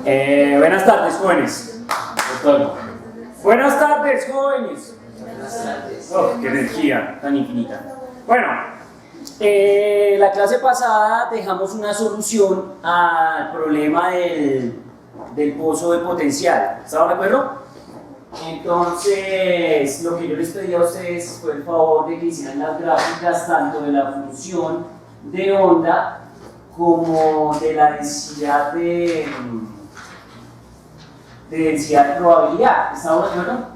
Buenas tardes, jóvenes. Buenas tardes, jóvenes. Buenas tardes. Oh, qué energía tan infinita. Bueno, la clase pasada dejamos una solución al problema del pozo de potencial. ¿Estaban de acuerdo? Entonces, lo que yo les pedí a ustedes fue el favor de que hicieran las gráficas tanto de la función de onda como de la densidad de densidad de probabilidad. ¿Estamos de acuerdo?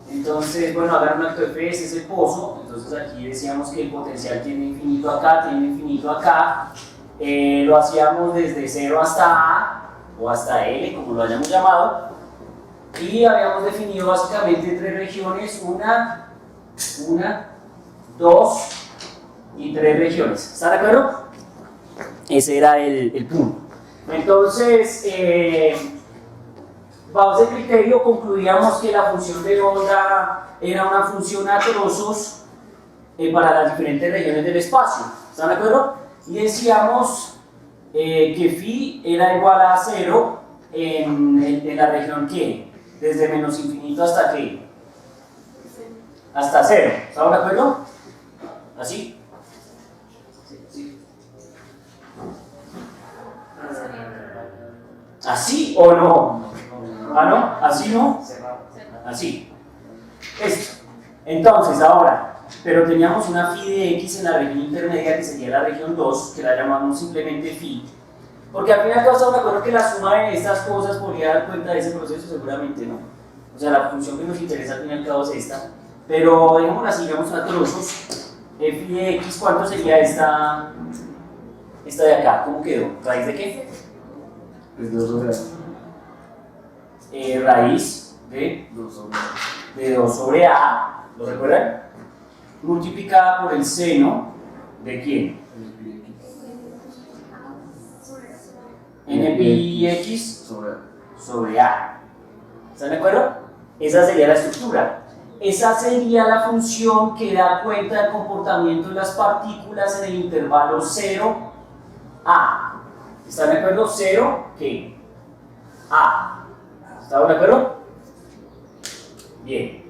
Entonces, bueno, agarran un acto de F, ese es el pozo. Entonces aquí decíamos que el potencial tiene infinito acá, tiene infinito acá. Lo hacíamos desde 0 hasta A o hasta L, como lo hayamos llamado. Y habíamos definido básicamente tres regiones, una, dos y tres regiones. ¿Están de acuerdo? Ese era el punto. Entonces, bajo ese criterio concluíamos que la función de onda era una función a trozos para las diferentes regiones del espacio. ¿Están de acuerdo? Y decíamos que phi era igual a 0 en la región que desde menos infinito hasta qué? Hasta 0. ¿Estamos de acuerdo? ¿Así? Sí. ¿Así o no? ¿Ah, no? ¿Así no? Así. Esto. Entonces, ahora, pero teníamos una phi de x en la región intermedia que sería la región 2, que la llamamos simplemente phi. Porque al final estamos de acuerdo que la suma de estas cosas podría dar cuenta de ese proceso, seguramente, ¿no? O sea, la función que nos interesa al fin y al cabo es esta. Pero, digamos así, digamos a trozos. Phi de x, ¿cuánto sería esta de acá? ¿Cómo quedó? ¿Raíz de qué? Es 2 sobre A. Raíz de 2 sobre A, ¿lo recuerdan? Multiplicada por el seno ¿de quién? N pi x sobre A. ¿Están de acuerdo? Esa sería la estructura. Esa sería la función que da cuenta del comportamiento de las partículas en el intervalo 0 A. ¿Están de acuerdo? 0 ¿qué? A. ¿Estamos de acuerdo? Bien.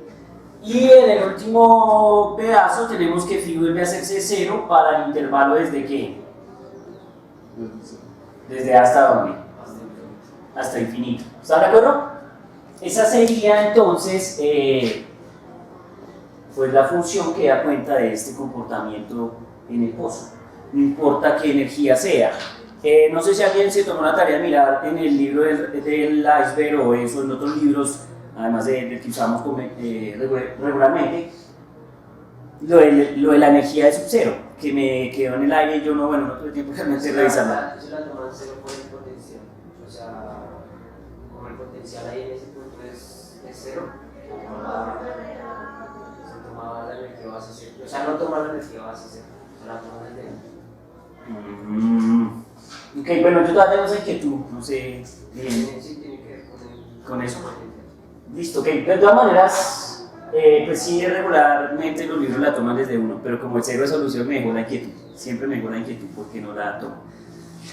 Y en el último pedazo tenemos que phi vuelve a hacerse 0 para el intervalo desde qué? ¿Desde hasta dónde? Hasta infinito. ¿Están de acuerdo? Esa sería entonces pues la función que da cuenta de este comportamiento en el pozo. No importa qué energía sea. No sé si alguien se tomó la tarea de mirar en el libro del iceberg o eso en otros libros, además del que usamos regularmente, lo de la energía de sub-cero, que me quedó en el aire y yo no tuve tiempo realmente de revisarla. Eso la toman 0 por el potencial. O sea, como el potencial ahí en ese punto es 0, se tomaba la energía base 0. O sea, no tomaba la energía base 0, se la toman desde. Ok, bueno, yo todavía tengo esa inquietud, no sé. Sí, tiene que ver con eso. Listo, ok. De todas maneras, pues sí, regularmente los libros la toman desde 1, pero como el cero de solución me dejó la inquietud. Siempre me dejó la inquietud porque no la tomo.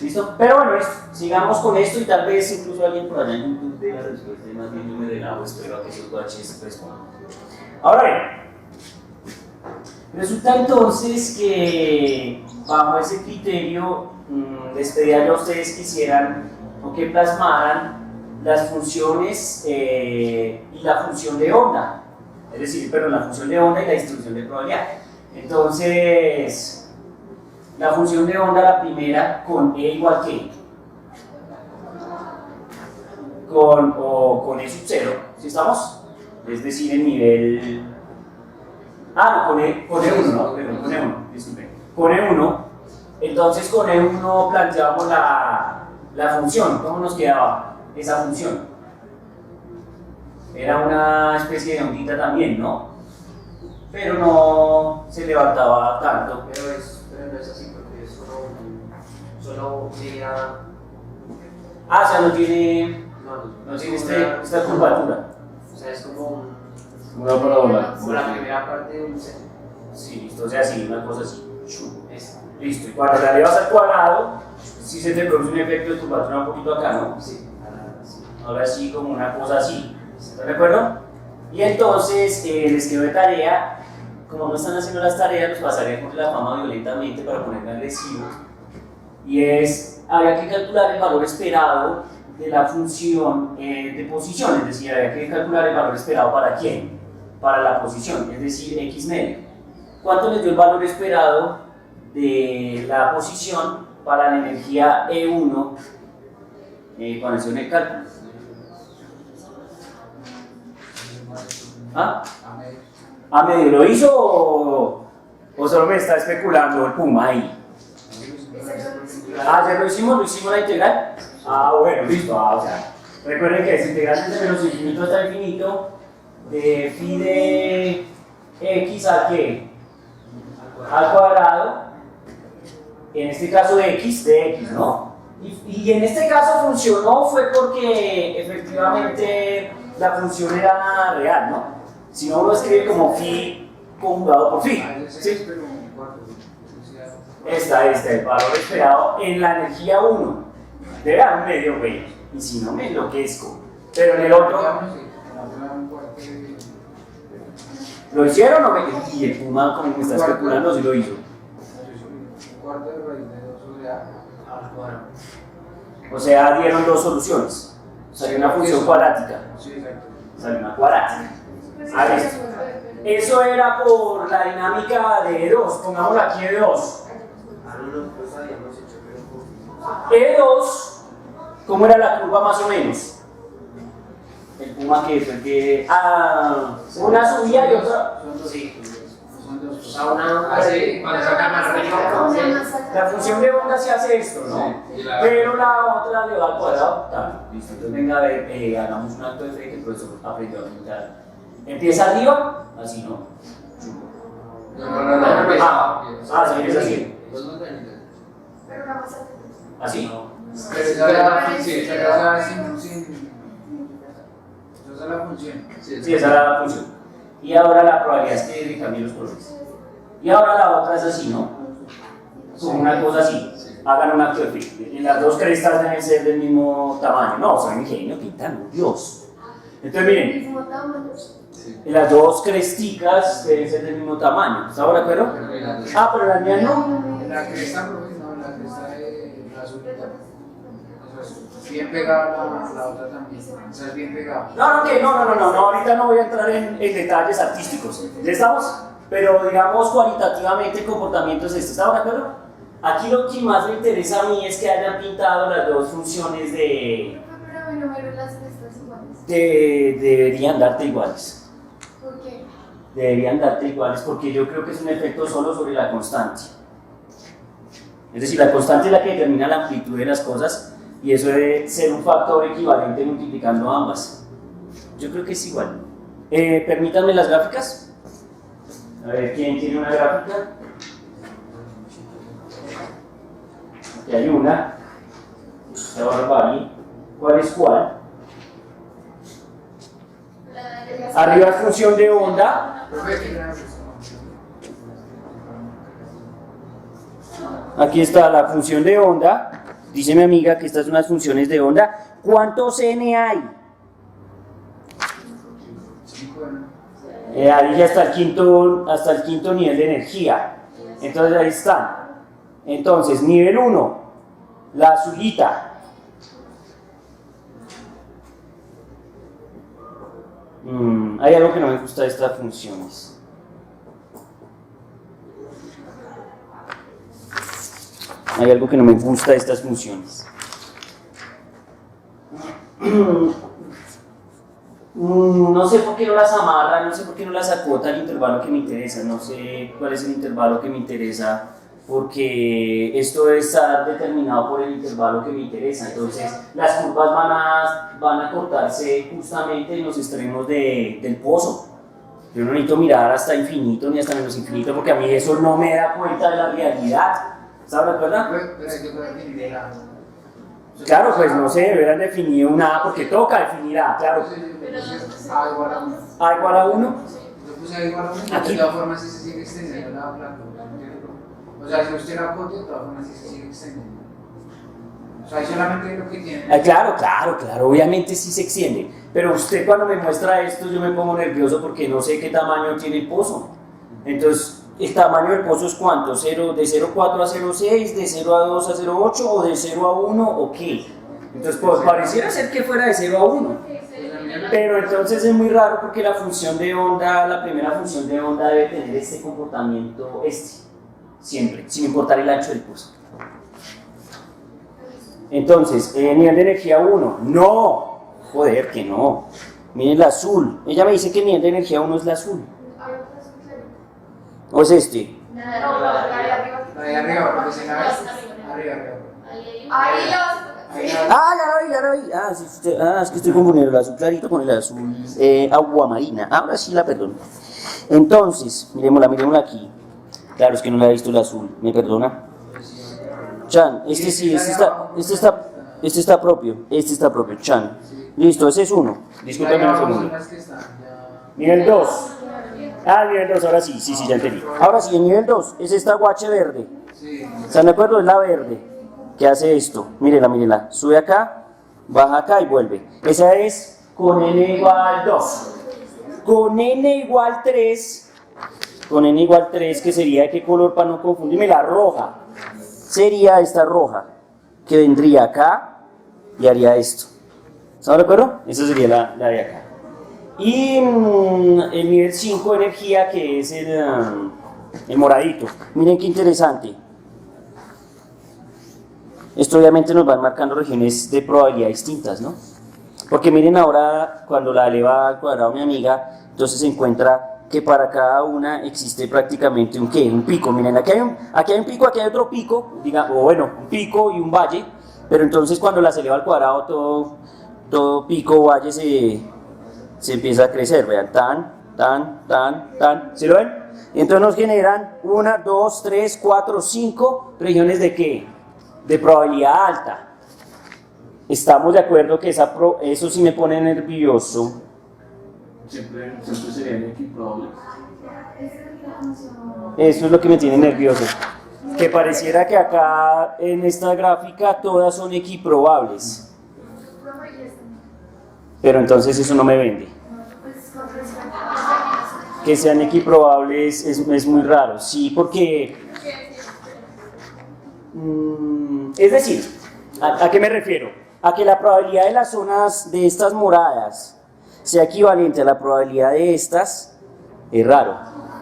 ¿Listo? Pero bueno, sigamos con esto y tal vez incluso alguien por allá en YouTube dé la respuesta y más bien yo me dé la o espero a que esos baches respondan. Ahora bien, resulta entonces que bajo ese criterio les pedía yo a ustedes que hicieran o que plasmaran las funciones y la función de onda, es decir, la función de onda y la distribución de probabilidad. Entonces, la función de onda, la primera, con E igual que con E sub 0, ¿sí estamos? Es decir, el nivel... con E1, ¿no? Perdón, con E1, disculpen. Con E1, entonces con E1 planteamos la función. ¿Cómo nos quedaba esa función? Era una especie de ondita también, ¿no? Pero no se levantaba tanto. Pero no es así porque es solo llega. O sea, no tiene esta curvatura. O sea, es como una parábola. como la primera parte de un seno. Sí, listo, o sea, sí, una cosa así. Listo, y cuando la elevas al cuadrado, sí se te produce un efecto de curvatura un poquito acá, ¿no? Sí. ahora sí como una cosa así, ¿están de acuerdo? Y entonces les quedó de tarea, como no están haciendo las tareas, los pasaré por la fama violentamente para ponerme agresivo, y había que calcular el valor esperado de la función de posición, es decir, había que calcular el valor esperado para quién, para la posición, es decir, x medio. ¿Cuánto les dio el valor esperado de la posición para la energía E1 cuando hicieron el cálculo? ¿Ah? ¿A medio lo hizo o solo me está especulando el Puma ahí? Ah, ya lo hicimos la integral. Ah, bueno, listo. O sea, recuerden que es integral desde menos infinito hasta infinito de phi de x a qué? Al cuadrado, en este caso de x, ¿no? Y en este caso funcionó fue porque efectivamente la función era real, ¿no? Si no, uno escribe como phi conjugado por phi. ¿Sí? El valor esperado en la energía 1. Debe dar un medio, güey. Y si no, me enloquezco. Pero en el otro. ¿Lo hicieron o me.? Y el Puma, como me está especulando, si lo hizo. Cuarto de raíz de 2 sobre A al cuadrado. O sea, dieron dos soluciones. Salió una función cuadrática. Sí, exacto. Salió una cuadrática. Eso era por la dinámica de E2. Pongámoslo aquí E2. E2, ¿cómo era la curva más o menos? El Puma que fue el que. Una subida y otra. Sí. Son A una cuando sacan más arriba. La función de onda se hace esto, ¿no? Pero la otra le va al cuadrado. Listo, entonces venga a ver, hagamos un acto de fe que el profesor aprendió a pintar. Empieza arriba, así, ¿no? Sí, es así. ¿Así? Pero esa es la función. Esa es la función. Sí, esa era la función. Y ahora la probabilidad es que le cambien los colores. Y ahora la otra es así, ¿no? Como una cosa así. Hagan un acto de fe. En las dos crestas deben ser del mismo tamaño. No, son ingenio pintando, Dios. Entonces miren, en las dos cresticas deben ser del mismo tamaño. ¿Estamos de acuerdo? Pero las mías no. La cresta, profe, no, la cresta de la azulita. Bien pegada la otra también. O sea, es bien pegada. No, ahorita no voy a entrar en detalles artísticos. ¿Ya estamos? Pero digamos cualitativamente el comportamiento es este. ¿Estamos de acuerdo? Aquí lo que más me interesa a mí es que hayan pintado las dos funciones de... Pero las crestas iguales. Deberían darte iguales. ¿Por qué? Deberían darte iguales porque yo creo que es un efecto solo sobre la constante. Es decir, la constante es la que determina la amplitud de las cosas y eso debe ser un factor equivalente multiplicando ambas. Yo creo que es igual. Permítanme las gráficas. A ver, ¿quién tiene una gráfica? Aquí hay una. ¿Cuál es cuál? Arriba es función de onda. Profe, ¿qué gran es? Aquí está la función de onda. Dice mi amiga que estas son las funciones de onda. ¿Cuántos n hay? 5, ¿no? Ahí ya hasta el quinto nivel de energía. Entonces ahí están. Entonces, nivel 1, la azulita. Hay algo que no me gusta de estas funciones. Hay algo que no me gusta de estas funciones. No sé por qué no las amarra, no sé por qué no las acota al intervalo que me interesa, no sé cuál es el intervalo que me interesa, porque esto debe estar determinado por el intervalo que me interesa. Entonces, las curvas van a cortarse justamente en los extremos del pozo. Yo no necesito mirar hasta infinito ni hasta menos infinito, porque a mí eso no me da cuenta de la realidad. ¿Sabes la verdad? Pero hay que definir A. Claro, pues no sé, deberán definir una A porque toca definir A, claro. A igual a 1. A igual a 1. Yo puse A igual a 1 y Aquí. de todas formas sí se sigue extendiendo la planta. O sea, si usted la corta, de todas formas sí se sigue extendiendo. O sea, ahí solamente lo que tiene. Claro, obviamente sí se extiende. Pero usted cuando me muestra esto, yo me pongo nervioso porque no sé qué tamaño tiene el pozo. Entonces, ¿el tamaño del pozo es cuánto? ¿De 0,4 a 0,6? ¿De 0 a 2 a 0,8? ¿O de 0 a 1? ¿O qué? Entonces, pues, pareciera ser que fuera de 0 a 1. Pero entonces es muy raro porque la función de onda, la primera función de onda debe tener este comportamiento, siempre, sin importar el ancho del pozo. Entonces, nivel de energía 1, no, joder, que no. Miren el azul, ella me dice que el nivel de energía 1 es el azul. ¿O es este? No, la de arriba. La de arriba, porque si no es. Arriba. Ahí los. Ya la vi. Sí, es que estoy confundiendo el azul clarito con el azul agua marina. Ahora sí la perdono. Entonces, miremosla aquí. Claro, es que no la he visto el azul, ¿me perdona? Chan, este sí, este está propio, Chan. Listo, ese es uno. Discúlpame un segundo. Nivel 2. Nivel 2, ahora sí, ya entendí. Ahora sí, el nivel 2 es esta guache verde. ¿Están de acuerdo? Es la verde que hace esto. Mírenla. Sube acá, baja acá y vuelve. Esa es con n igual 2. Con n igual 3, que sería de qué color para no confundirme, la roja. Sería esta roja, que vendría acá y haría esto. ¿Están de acuerdo? Esa sería la de acá. Y el nivel 5 de energía, que es el moradito. Miren qué interesante. Esto obviamente nos va marcando regiones de probabilidad distintas, ¿no? Porque miren ahora, cuando la eleva al cuadrado mi amiga, entonces se encuentra que para cada una existe prácticamente un pico. Miren, aquí hay un pico, aquí hay otro pico, un pico y un valle, pero entonces cuando las eleva al cuadrado, todo pico o valle se empieza a crecer, vean, tan, ¿se lo ven? Y entonces nos generan 1, 2, 3, 4, 5 regiones de ¿qué? De probabilidad alta. Estamos de acuerdo que eso sí me pone nervioso. Siempre serían equiprobables. Eso es lo que me tiene nervioso. Que pareciera que acá en esta gráfica todas son equiprobables. Pero entonces eso no me vende. Que sean equiprobables es muy raro. Sí, porque... es decir, ¿a qué me refiero? A que la probabilidad de las zonas de estas moradas sea equivalente a la probabilidad de estas, es raro.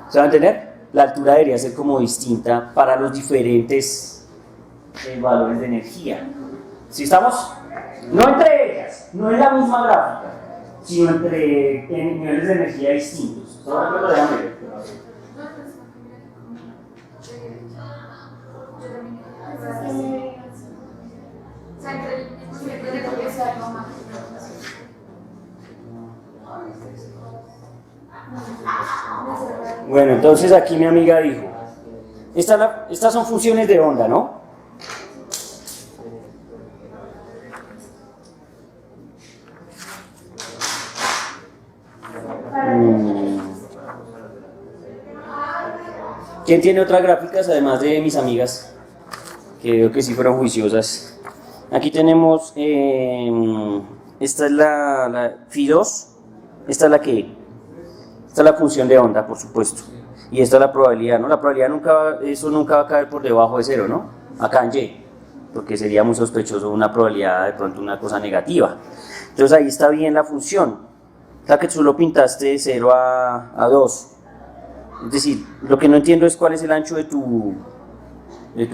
¿Se va a entender? La altura debería ser como distinta para los diferentes valores de energía. ¿Sí estamos? No entre ellas, no en la misma gráfica, sino entre niveles de energía distintos. ¿Estamos de acuerdo? Déjame ver. Bueno, entonces aquí mi amiga dijo, estas son funciones de onda, ¿no? ¿Quién tiene otras gráficas además de mis amigas? Que veo que sí fueron juiciosas. Aquí tenemos, esta es la Phi2, esta es la que... Esta es la función de onda, por supuesto. Y esta es la probabilidad, ¿no? La probabilidad eso nunca va a caer por debajo de 0, ¿no? Acá en Y, porque sería muy sospechoso una probabilidad, de pronto una cosa negativa. Entonces ahí está bien la función. La que tú lo pintaste de 0 a 2. Es decir, lo que no entiendo es cuál es el ancho de tu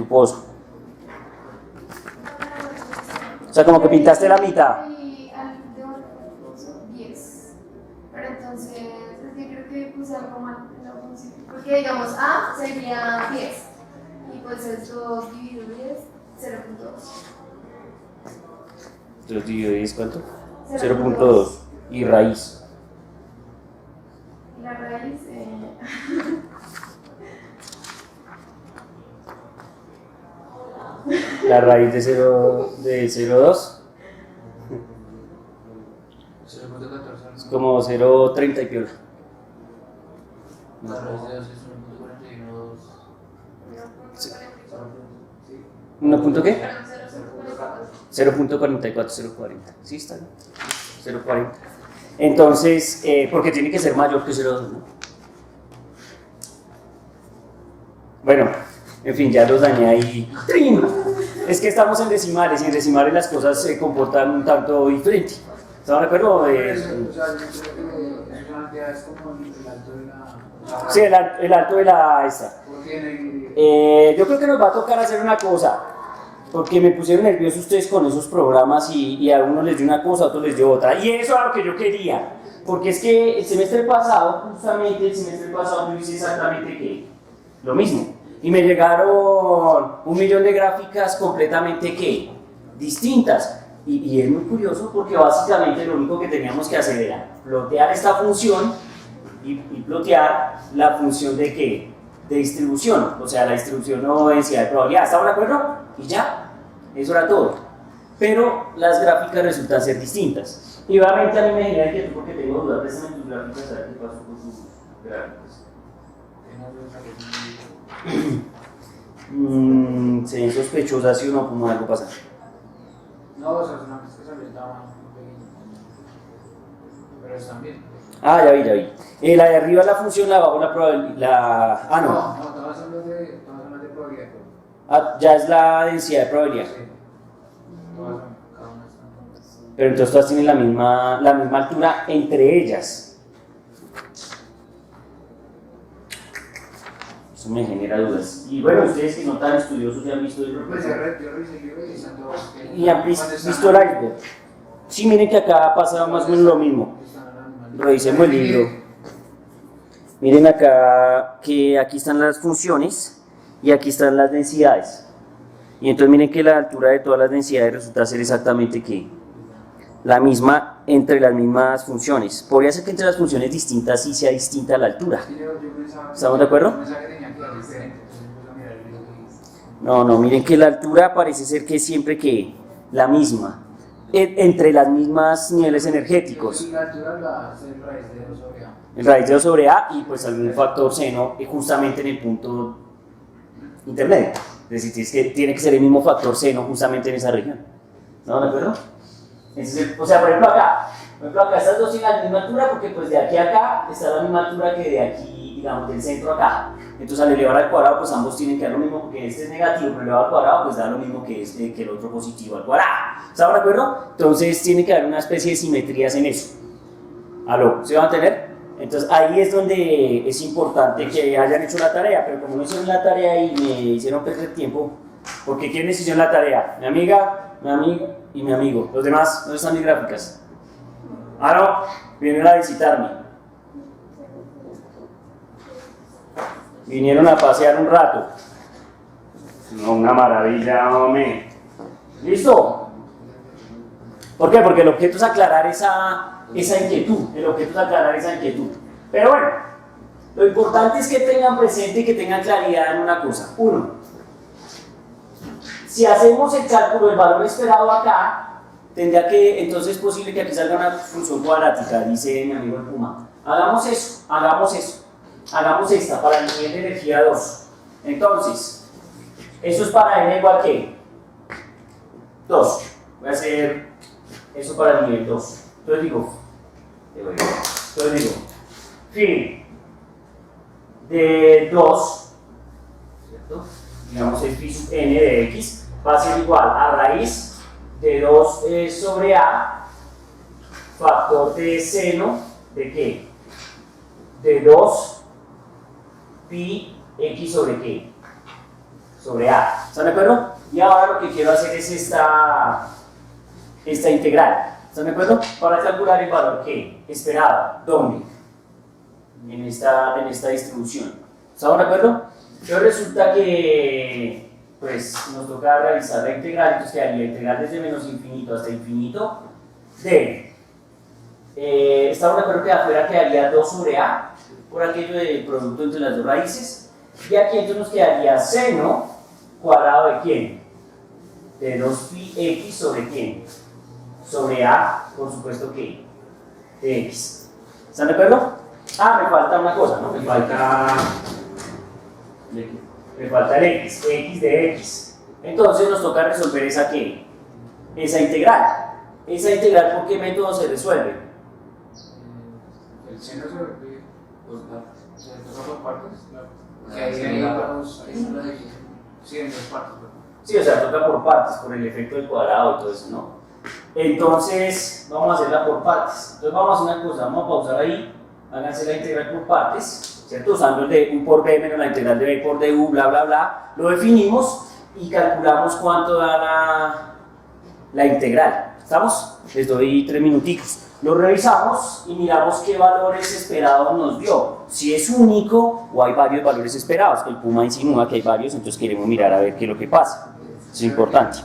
pozo. O sea, como que pintaste la mitad. Pero entonces, yo creo que puse algo mal en la función. Porque digamos, A sería 10. Y pues es 2 dividido 10, 0.2. 2 dividido 10, ¿cuánto? 0.2. Y raíz. Y la raíz, La raíz de 0.2 es como 0.30 y piola. La raíz de 2 es 1.41. ¿1 punto qué? 0.44040. ¿Sí está bien? 0.40. Entonces, porque tiene que ser mayor que 0.2, ¿no? Bueno, en fin, ya los dañé ahí. ¡Trin! Es que estamos en decimales y en decimales las cosas se comportan un tanto diferente. ¿Están de acuerdo? O sea, yo creo que es una cantidad, es como el alto de la... Sí, el alto de la esta. Porque en el... Yo creo que nos va a tocar hacer una cosa, porque me pusieron nerviosos ustedes con esos programas y a uno les dio una cosa, a otro les dio otra. Y eso era lo que yo quería, porque es que el semestre pasado, justamente el semestre pasado, yo hice exactamente ¿qué? Lo mismo. Y me llegaron 1.000.000 de gráficas completamente ¿qué? Distintas. Y es muy curioso porque básicamente lo único que teníamos que hacer era plotear esta función y plotear la función de ¿qué? De distribución, o sea, la distribución o densidad de probabilidad. ¿Estamos de acuerdo? Y ya, eso era todo. Pero las gráficas resultan ser distintas. Y obviamente a mí me genera inquietud porque tengo dudas. Préstame tus gráficas, a ver qué pasó con sus gráficas. Se ven sospechosas, ¿sí o no? Como algo pasa. No, o sea, es una vez que salió el tamaño pequeño. Pero están bien. Ah, ya vi. La de arriba la función, la de abajo la probabilidad. Ah, no. No, todas son las de probabilidad. Ah, ya es la densidad de probabilidad. Sí. Todas son, cada una están. Pero entonces todas tienen la misma altura entre ellas. Eso me genera dudas. Y bueno, ustedes que no tan estudiosos ya han visto el Pues yo revisé el libro y están todos. y han visto el iceberg. Sí, miren que acá pasa más o menos lo mismo. Revisemos el libro. Miren acá que aquí están las funciones y aquí están las densidades. Y entonces miren que la altura de todas las densidades resulta ser exactamente ¿qué? La misma entre las mismas funciones. Podría ser que entre las funciones distintas sí sea distinta la altura. ¿Estamos de acuerdo? No, miren que la altura parece ser que es siempre que la misma, entre las mismas niveles energéticos. La altura es el raíz de 2 sobre A. El raíz de 2 sobre A y pues algún factor seno justamente en el punto intermedio. Es decir, tiene que ser el mismo factor seno justamente en esa región. ¿Estamos de acuerdo? Entonces, o sea, por ejemplo acá estas dos tienen la misma altura porque pues de aquí a acá está la misma altura que de aquí, digamos, del centro acá. Entonces al elevar al cuadrado pues ambos tienen que dar lo mismo porque este es negativo, pero elevado al cuadrado pues da lo mismo que el otro positivo al cuadrado. ¿Estamos de acuerdo? Entonces tiene que haber una especie de simetrías en eso. ¿Aló? ¿Se van a tener? Entonces ahí es donde es importante que hayan hecho la tarea, pero como no hicieron la tarea y me hicieron perder tiempo, porque ¿quiénes hicieron la tarea? Mi amiga y mi amigo. Los demás, ¿dónde están mis gráficas? Ah, no, vinieron a visitarme. Vinieron a pasear un rato. No, una maravilla, hombre. ¿Listo? ¿Por qué? Porque el objeto es aclarar esa inquietud. El objeto es aclarar esa inquietud. Pero bueno, lo importante es que tengan presente y que tengan claridad en una cosa. Uno, si hacemos el cálculo del valor esperado acá, tendría que, entonces es posible que aquí salga una función cuadrática, dice mi amigo el Puma. Hagamos eso. Hagamos esta para el nivel de energía 2. Entonces, eso es para n igual que 2. Voy a hacer eso para el nivel 2. Entonces digo, fin de 2, ¿cierto? Digamos el phi sub n de x va a ser igual a raíz de 2 sobre a factor de seno de qué? De 2 pi x sobre qué? Sobre a. ¿Están de acuerdo? Y ahora lo que quiero hacer es esta integral. ¿Están de acuerdo? Para calcular el valor que esperado. ¿Dónde? En esta distribución. ¿Estamos de acuerdo? Pero resulta que pues nos toca realizar la integral, entonces quedaría la integral desde menos infinito hasta infinito de estamos de acuerdo que afuera quedaría 2 sobre a por aquello del producto entre las dos raíces y aquí entonces nos quedaría seno cuadrado de quién? De 2 pi x sobre quién? Sobre a, por supuesto que de x. ¿Están de acuerdo? Ah, me falta una cosa, ¿no? Me falta el x de x. Entonces nos toca resolver esa ¿qué? esa integral. ¿Esa integral por qué método se resuelve? El seno se vuelve por partes. Se toca por partes. Claro. Que ahí vamos, ahí está la división. Sí, en dos partes. Sí, o sea, toca por partes, por el efecto del cuadrado y todo eso, ¿no? Entonces, vamos a hacerla por partes. Entonces, vamos a hacer una cosa, vamos a pausar ahí, háganse la integral por partes, ¿cierto? Usando el de u por b menos la integral de b por du, bla, bla, bla. Lo definimos y calculamos cuánto da la integral. ¿Estamos? Les doy 3 minuticos. Lo revisamos y miramos qué valores esperados nos dio. Si es único o hay varios valores esperados. El Puma insinúa que hay varios, entonces queremos mirar a ver qué es lo que pasa. Es importante.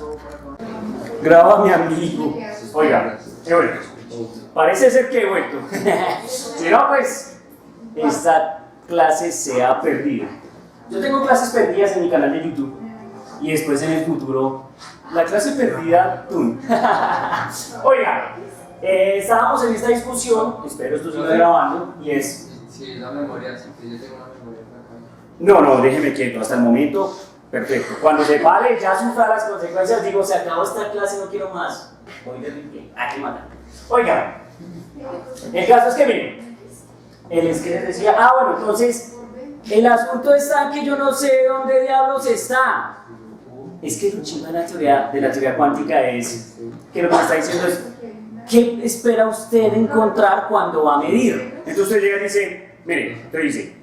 Graba mi amigo. Oiga, he vuelto. Parece ser que he vuelto. Si no, pues esta clase se ha perdido. Yo tengo clases perdidas en mi canal de YouTube. Y después en el futuro, la clase perdida, ¡tum! Oiga, estábamos en esta discusión, espero esto siga grabando, y es... Sí, la memoria, sí, que yo tengo una memoria acá. No, déjeme quieto, hasta el momento, perfecto. Cuando se pare, ya sufra las consecuencias, digo, se acabó esta clase, no quiero más. Voy de qué mata. Oiga, el caso es que miren, él es que les decía, bueno, entonces, el asunto está que yo no sé dónde diablos está. Es que lo chimba de la teoría cuántica es que lo que me está diciendo es ¿qué espera usted encontrar cuando va a medir? Entonces usted llega y dice, mire, usted dice,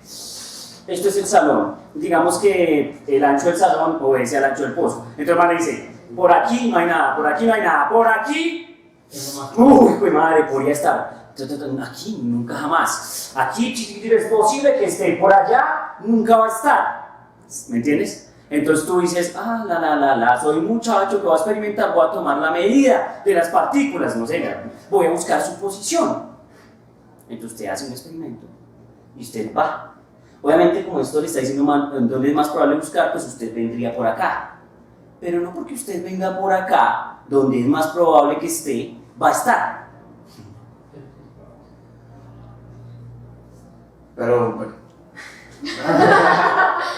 esto es el salón, digamos que el ancho del salón obedece al ancho del pozo. Entonces el man le dice, por aquí no hay nada, por aquí no hay nada, por aquí, uy, pues madre, podría estar. Aquí nunca jamás. Aquí es posible que esté, por allá nunca va a estar. ¿Me entiendes? Entonces tú dices, soy un muchacho que va a experimentar, voy a tomar la medida de las partículas, no sé, voy a buscar su posición. Entonces usted hace un experimento y usted va. Obviamente, como esto le está diciendo dónde es más probable buscar, pues usted vendría por acá. Pero no porque usted venga por acá, donde es más probable que esté, va a estar. Pero bueno.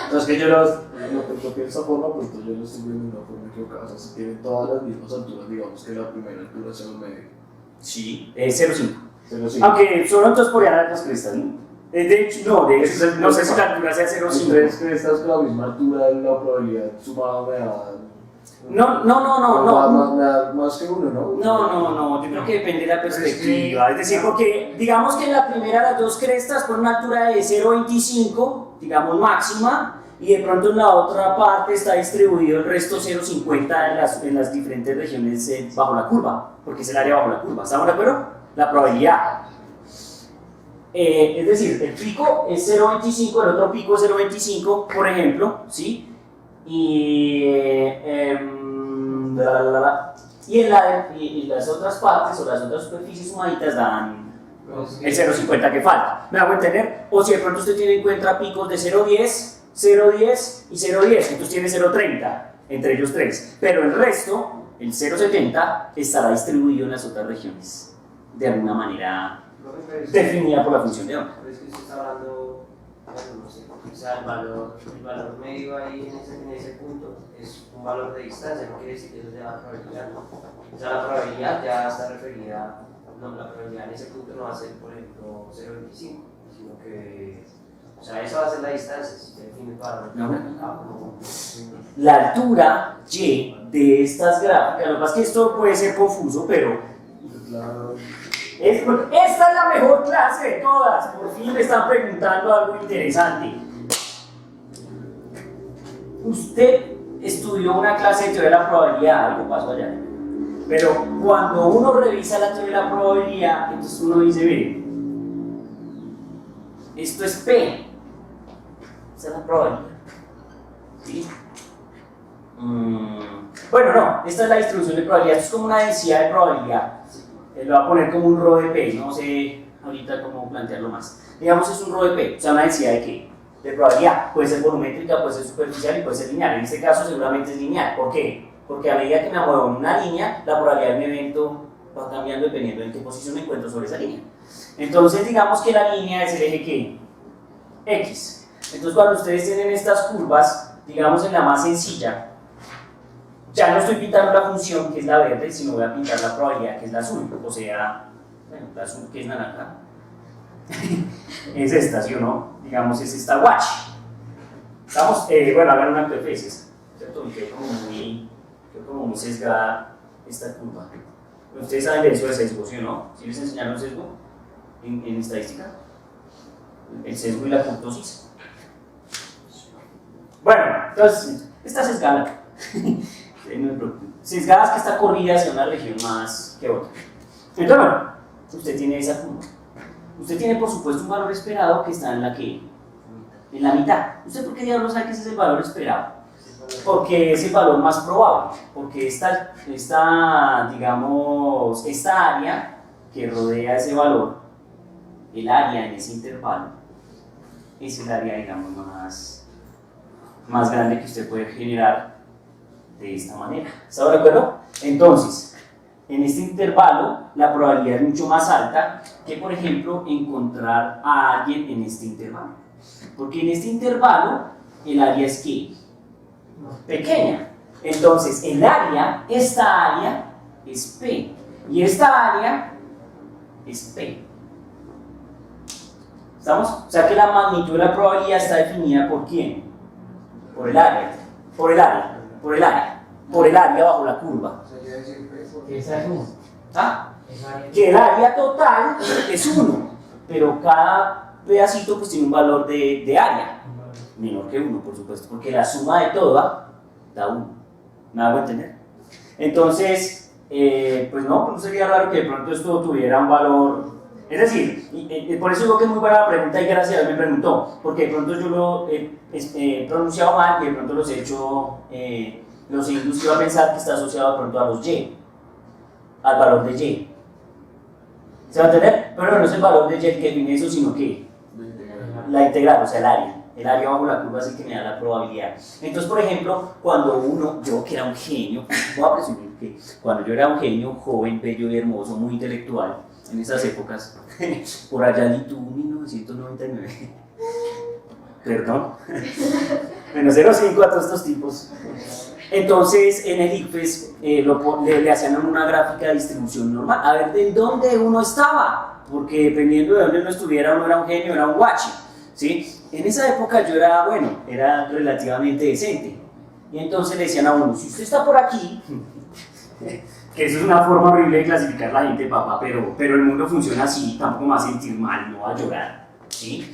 Entonces que yo lo pienso de esa forma, pues yo lo estoy viendo de una forma equivocada. O sea, si tienen todas las mismas alturas, digamos que la primera altura sea un medio. Sí, 0,5. 0,5. Aunque solo entonces podrían haber las crestas, ¿no? De hecho, no sé si la altura sea 0,5. 3 crestas con la misma altura, la probabilidad sumada me da... No. Me da más que uno, ¿no? No, yo creo que depende de la perspectiva. Es decir, porque digamos que en la primera las dos crestas con una altura de 0,25, digamos máxima, y de pronto en la otra parte está distribuido el resto 0,50 en las diferentes regiones bajo la curva, porque es el área bajo la curva. ¿Estamos de acuerdo? La probabilidad. Es decir, el pico es 0,25, el otro pico es 0,25, por ejemplo, ¿sí? Y en las otras partes o las otras superficies sumaditas dan el 0,50 que falta. ¿Me hago entender? O si de pronto usted tiene en cuenta picos de 0,10, 0,10 y 0,10, entonces tiene 0,30 entre ellos tres. Pero el resto, el 0,70, estará distribuido en las otras regiones de alguna manera definida por la función de onda. Pero es que usted está hablando, bueno, no sé, o sea, el valor medio ahí en ese punto es un valor de distancia, no quiere decir que eso sea la probabilidad, ¿no? O sea, la probabilidad ya está referida, no, la probabilidad en ese punto no va a ser, por ejemplo, 0,25, sino que, o sea, eso va a ser la distancia, si se define para la altura y de estas gráficas, lo que pasa es que esto puede ser confuso, pero esta es la mejor clase de todas. Por fin me están preguntando algo interesante. Usted estudió una clase de teoría de la probabilidad, algo pasó allá. Pero cuando uno revisa la teoría de la probabilidad, entonces uno dice, mire, esto es P. Esa es la probabilidad. ¿Sí? Bueno, no, esta es la distribución de probabilidad. Esto es como una densidad de probabilidad. Lo voy a poner como un rho de P, no sé ahorita cómo plantearlo más. Digamos es un rho de P, o sea, una densidad de ¿qué? De probabilidad. Puede ser volumétrica, puede ser superficial y puede ser lineal. En este caso seguramente es lineal. ¿Por qué? Porque a medida que me muevo en una línea, la probabilidad de mi evento va cambiando dependiendo de en qué posición me encuentro sobre esa línea. Entonces digamos que la línea es el eje ¿qué? X. Entonces cuando ustedes tienen estas curvas, digamos en la más sencilla, ya no estoy pintando la función, que es la verde, sino voy a pintar la probabilidad, que es la azul. O sea, bueno, la azul, que es naranja, es esta, ¿sí o no? Digamos, es esta watch. Estamos, bueno, hagan un acto de faces, ¿cierto? Y quedó como muy sesgada esta curva. Ustedes saben de eso de sesgo, ¿sí o no? ¿Sí les enseñaron sesgo en estadística? El sesgo y la kurtosis. Bueno, entonces, esta sesgada. Sesgada es que está corrida hacia una región más que otra. Entonces, bueno, usted tiene esa curva. Usted tiene, por supuesto, un valor esperado que está en la que, en la mitad. ¿Usted por qué diablos sabe que ese es el valor esperado? Porque es el valor más probable. Porque digamos, esta área que rodea ese valor, el área en ese intervalo, es el área, digamos, más grande que usted puede generar de esta manera. ¿Está de acuerdo? Entonces, en este intervalo, la probabilidad es mucho más alta que, por ejemplo, encontrar a alguien en este intervalo. Porque en este intervalo, el área es ¿qué? Pequeña. Entonces, esta área es P. Y esta área es P. ¿Estamos? O sea que la magnitud de la probabilidad está definida por ¿quién? Por el área. Por el área. Por el área. Por el área bajo la curva. O sea, yo decir P porque Esa es 1. ¿Ah? Que el área total es 1, pero cada pedacito pues tiene un valor de área menor que 1, por supuesto, porque la suma de toda da 1. ¿Me hago entender? Entonces, pues no sería raro que de pronto esto tuviera un valor. Es decir, por eso digo que es muy buena la pregunta y gracias a Dios me preguntó, porque de pronto yo lo he pronunciado mal y de pronto los he hecho, los he inducido a pensar que está asociado de pronto a los Y, al valor de Y. ¿Se va a entender? Pero no es el valor de Y el que define eso, sino que la integral, o sea, el área. El área bajo la curva es el que me da la probabilidad. Entonces, por ejemplo, cuando yo que era un genio, voy a presumir que cuando yo era un genio, joven, bello y hermoso, muy intelectual, en esas épocas, por allá en YouTube, 1999, perdón, menos 0,5 a todos estos tipos. Entonces, en el ICFES le hacían una gráfica de distribución normal, a ver de dónde uno estaba, porque dependiendo de dónde uno estuviera, uno era un genio, era un guachi, ¿sí? En esa época yo era, bueno, era relativamente decente, y entonces le decían a uno, si usted está por aquí, que eso es una forma horrible de clasificar a la gente, papá, pero el mundo funciona así, tampoco me va a sentir mal, no va a llorar, ¿sí?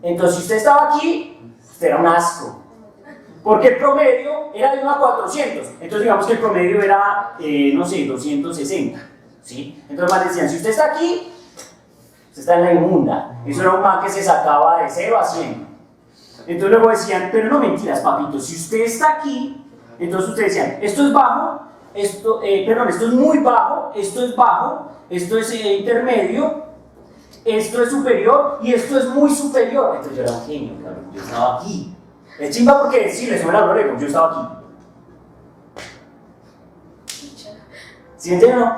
Entonces, si usted estaba aquí, usted era un asco. Porque el promedio era de 1 a 400, entonces digamos que el promedio era, no sé, 260, ¿sí? Entonces más decían, si usted está aquí, usted está en la inmunda. Eso era un man que se sacaba de 0 a 100. Entonces luego decían, pero no mentiras, papito, si usted está aquí, entonces ustedes decían, esto es bajo, esto es muy bajo, esto es intermedio, esto es superior y esto es muy superior. Entonces yo era un genio, claro, yo estaba aquí. Es chimba porque sí, le suena al yo estaba aquí. ¿Sí entienden o no?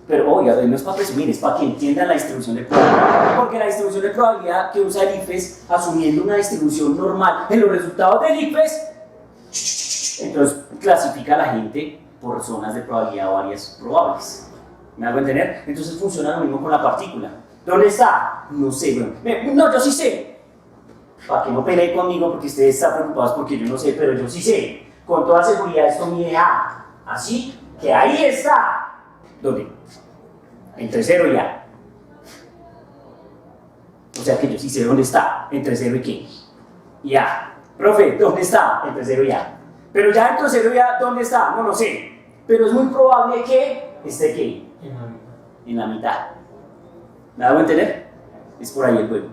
Pero oiga, no es para presumir, es para que entiendan la distribución de probabilidad. Porque la distribución de probabilidad que usa el ICFES, asumiendo una distribución normal en los resultados del ICFES, entonces clasifica a la gente por zonas de probabilidad o áreas probables. ¿Me hago entender? Entonces funciona lo mismo con la partícula. ¿Dónde está? No sé, bueno. No, yo sí sé. Para que no pelee conmigo porque ustedes están preocupados porque yo no sé, pero yo sí sé. Con toda seguridad esto mide A. Así que ahí está. ¿Dónde? Entre 0 y A. O sea que yo sí sé dónde está. Entre 0 y qué. Y A. Profe, ¿dónde está? Entre 0 y A. Pero ya entre 0 y A, ¿dónde está? No lo sé. Pero es muy probable que esté ¿qué? En la mitad. ¿Me hago entender? Es por ahí el juego.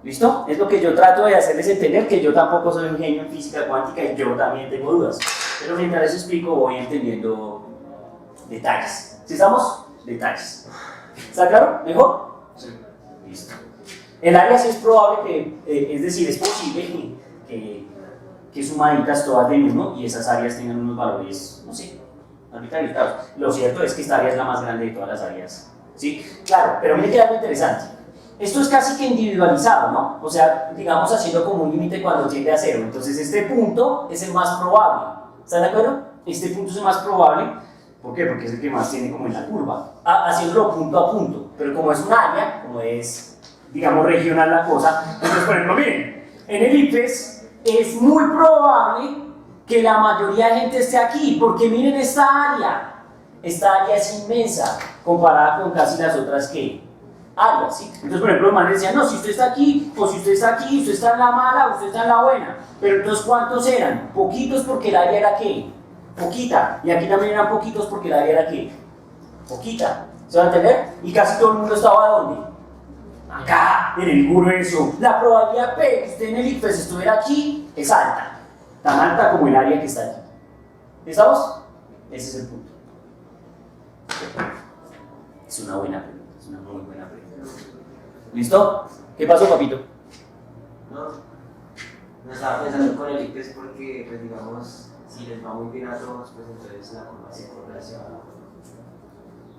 ¿Listo? Es lo que yo trato de hacerles entender, que yo tampoco soy un genio en física cuántica y yo también tengo dudas. Pero mientras les explico voy entendiendo detalles. ¿Sí estamos? Detalles. ¿Está claro? ¿Mejor? Sí. Listo. El área sí es probable que, es decir, es posible que sumaditas todas den 1 y esas áreas tengan unos valores, no sé, arbitrarios. Claro. Lo cierto es que esta área es la más grande de todas las áreas. ¿Sí? Claro, pero miren que algo interesante. Esto es casi que individualizado, ¿no? O sea, digamos haciendo como un límite cuando tiende a 0. Entonces este punto es el más probable. ¿Están de acuerdo? este punto es más probable. ¿Por qué? Porque es el que más tiene como en la curva, haciéndolo punto a punto, pero como es un área, como es, digamos, regional la cosa, entonces, por ejemplo, miren, en el IFES es muy probable que la mayoría de gente esté aquí, porque miren esta área es inmensa, comparada con casi las otras que áreas, ¿sí? Entonces, por ejemplo, el man decía, no, si usted está aquí, o si usted está aquí, usted está en la mala, o usted está en la buena, pero entonces, ¿cuántos eran? Poquitos porque el área era ¿qué? Poquita, y aquí también eran poquitos porque la área era ¿qué? Poquita, ¿se va a entender? Y casi todo el mundo estaba ¿dónde? Acá, en el grueso. La probabilidad P que usted en el IFES estuviera aquí es alta, tan alta como el área que está aquí. ¿Estamos? Ese es el punto. Es una buena pregunta, es una muy buena pregunta. ¿Listo? ¿Qué pasó, papito? No estaba pensando con el IPES porque, pues digamos, si les va muy bien a todos, pues entonces la curva se correlaciona.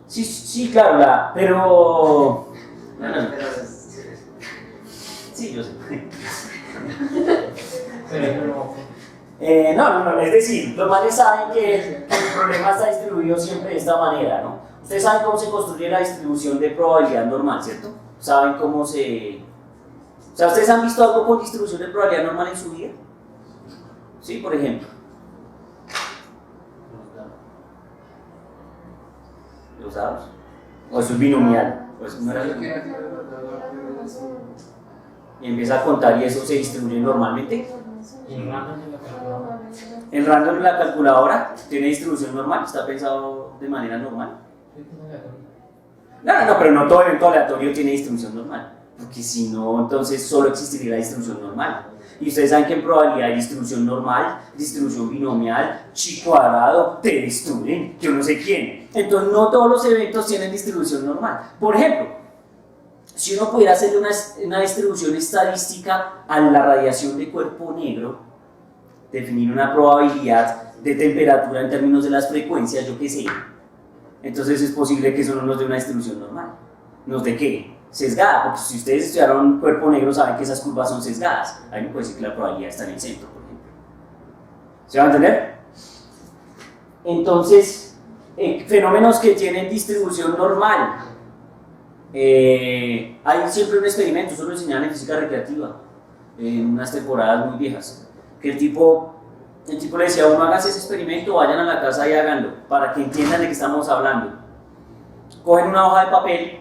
Sí, claro, pero... Pero Sí, yo sé. Pero No, es decir, los males saben que el problema está distribuido siempre de esta manera, ¿no? Ustedes saben cómo se construye la distribución de probabilidad normal, ¿cierto? Saben cómo se... O sea, ¿ustedes han visto algo con distribución de probabilidad normal en su vida? Sí, por ejemplo. ¿Los dados? ¿O eso es binomial? ¿O no era binomial? Y empieza a contar y eso se distribuye normalmente. El random de la calculadora tiene distribución normal, está pensado de manera normal. No, pero no todo evento aleatorio tiene distribución normal, porque si no, entonces solo existiría la distribución normal. Y ustedes saben que en probabilidad hay distribución normal, distribución binomial, chi cuadrado, te destruyen, yo no sé quién. Entonces no todos los eventos tienen distribución normal. Por ejemplo, si uno pudiera hacerle una distribución estadística a la radiación de cuerpo negro, definir una probabilidad de temperatura en términos de las frecuencias, yo qué sé, entonces es posible que eso no nos dé una distribución normal. ¿Nos dé qué? Sesgada, porque si ustedes estudiaron cuerpo negro saben que esas curvas son sesgadas. Ahí no puede decir que la probabilidad está en el centro, por ejemplo. ¿Se va a entender? Entonces, fenómenos que tienen distribución normal. Hay siempre un experimento, eso lo enseñaban en física recreativa, en unas temporadas muy viejas, que el tipo le decía a uno, hágase ese experimento, vayan a la casa y háganlo, para que entiendan de qué estamos hablando. Cogen una hoja de papel